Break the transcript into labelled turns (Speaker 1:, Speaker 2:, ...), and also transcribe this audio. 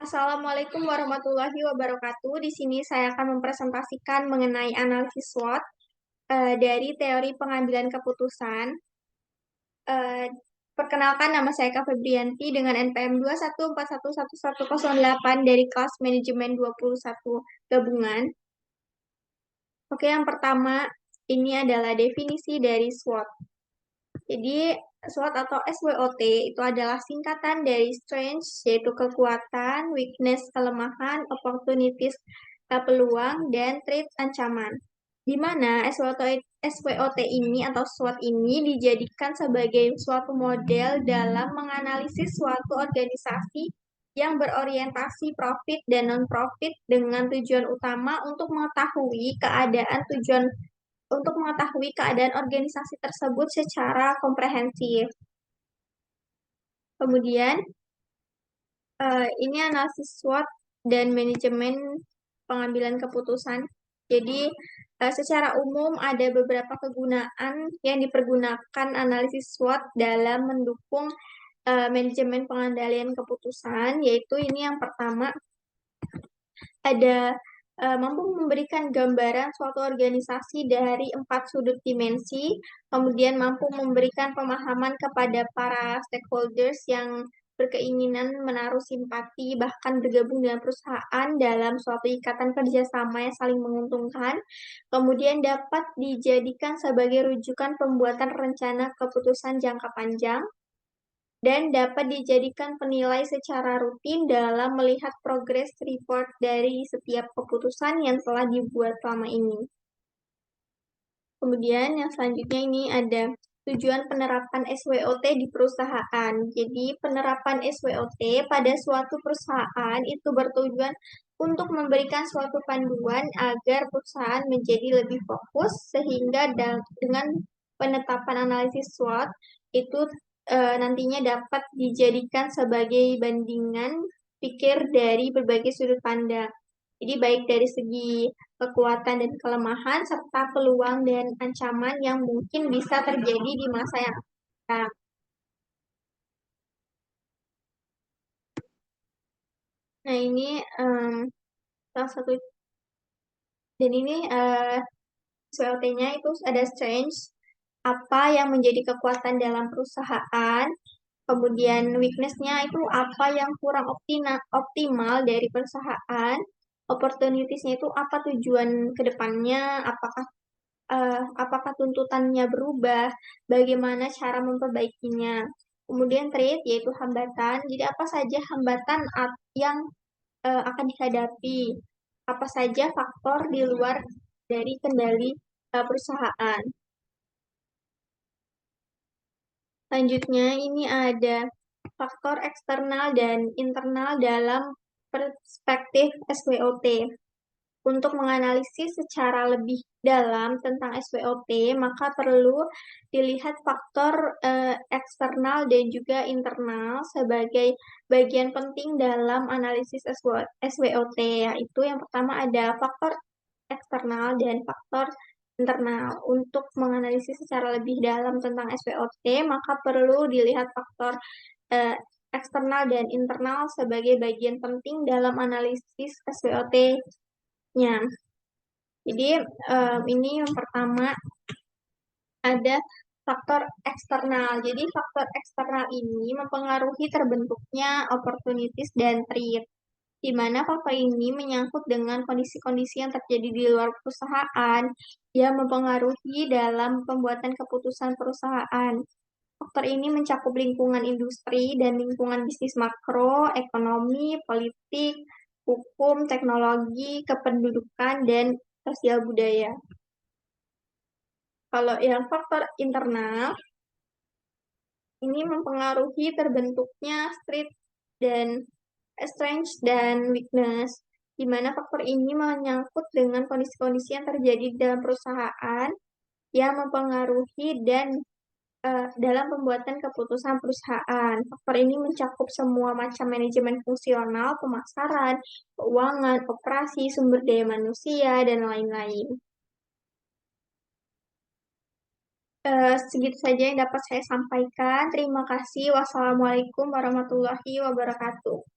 Speaker 1: Assalamualaikum warahmatullahi wabarakatuh. Di sini saya akan mempresentasikan mengenai analisis SWOT dari teori pengambilan keputusan. Eh, Perkenalkan, nama saya Kak Febrianti dengan NPM 214111108 dari kelas manajemen 21 gabungan. Oke, yang pertama ini adalah definisi dari SWOT. Jadi, SWOT atau SWOT itu adalah singkatan dari strength, yaitu kekuatan, weakness, kelemahan, opportunities, peluang, dan threat, ancaman. Di mana SWOT ini atau SWOT ini dijadikan sebagai suatu model dalam menganalisis suatu organisasi yang berorientasi profit dan non-profit dengan tujuan utama untuk mengetahui keadaan organisasi tersebut secara komprehensif. Kemudian, ini analisis SWOT dan manajemen pengambilan keputusan. Jadi, secara umum ada beberapa kegunaan yang dipergunakan analisis SWOT dalam mendukung manajemen pengendalian keputusan, yaitu ini yang pertama ada mampu memberikan gambaran suatu organisasi dari 4 sudut dimensi, kemudian mampu memberikan pemahaman kepada para stakeholders yang berkeinginan menaruh simpati, bahkan bergabung dengan perusahaan dalam suatu ikatan kerjasama yang saling menguntungkan, kemudian dapat dijadikan sebagai rujukan pembuatan rencana keputusan jangka panjang, dan dapat dijadikan penilai secara rutin dalam melihat progress report dari setiap keputusan yang telah dibuat selama ini. Kemudian yang selanjutnya ini ada tujuan penerapan SWOT di perusahaan. Jadi penerapan SWOT pada suatu perusahaan itu bertujuan untuk memberikan suatu panduan agar perusahaan menjadi lebih fokus sehingga dengan penetapan analisis SWOT itu nantinya dapat dijadikan sebagai bandingan pikir dari berbagai sudut pandang. Jadi baik dari segi kekuatan dan kelemahan, serta peluang dan ancaman yang mungkin bisa terjadi di masa yang akan datang. Nah, ini salah satu, dan ini SWOT-nya itu ada strength, apa yang menjadi kekuatan dalam perusahaan, kemudian weakness-nya itu apa yang kurang optimal dari perusahaan, opportunities-nya itu apa tujuan ke depannya, apakah tuntutannya berubah, bagaimana cara memperbaikinya. Kemudian threat yaitu hambatan. Jadi apa saja hambatan yang akan dihadapi, apa saja faktor di luar dari kendali perusahaan. Selanjutnya ini ada faktor eksternal dan internal dalam perspektif SWOT. Untuk menganalisis secara lebih dalam tentang SWOT, maka perlu dilihat faktor eksternal dan juga internal sebagai bagian penting dalam analisis SWOT, yaitu yang pertama ada faktor eksternal dan faktor internal. Untuk menganalisis secara lebih dalam tentang SWOT, maka perlu dilihat faktor eh, eksternal dan internal sebagai bagian penting dalam analisis SWOT-nya. Jadi ini yang pertama ada faktor eksternal. Jadi faktor eksternal ini mempengaruhi terbentuknya opportunities dan threat, di mana faktor ini menyangkut dengan kondisi-kondisi yang terjadi di luar perusahaan yang mempengaruhi dalam pembuatan keputusan perusahaan. Faktor ini mencakup lingkungan industri dan lingkungan bisnis makro, ekonomi, politik, hukum, teknologi, kependudukan, dan sosial budaya. Kalau yang faktor internal, ini mempengaruhi terbentuknya strength dan weakness, di mana faktor ini menyangkut dengan kondisi-kondisi yang terjadi di dalam perusahaan yang mempengaruhi dan dalam pembuatan keputusan perusahaan. Faktor ini mencakup semua macam manajemen fungsional, pemasaran, keuangan, operasi, sumber daya manusia, dan lain-lain. Segitu saja yang dapat saya sampaikan. Terima kasih. Wassalamualaikum warahmatullahi wabarakatuh.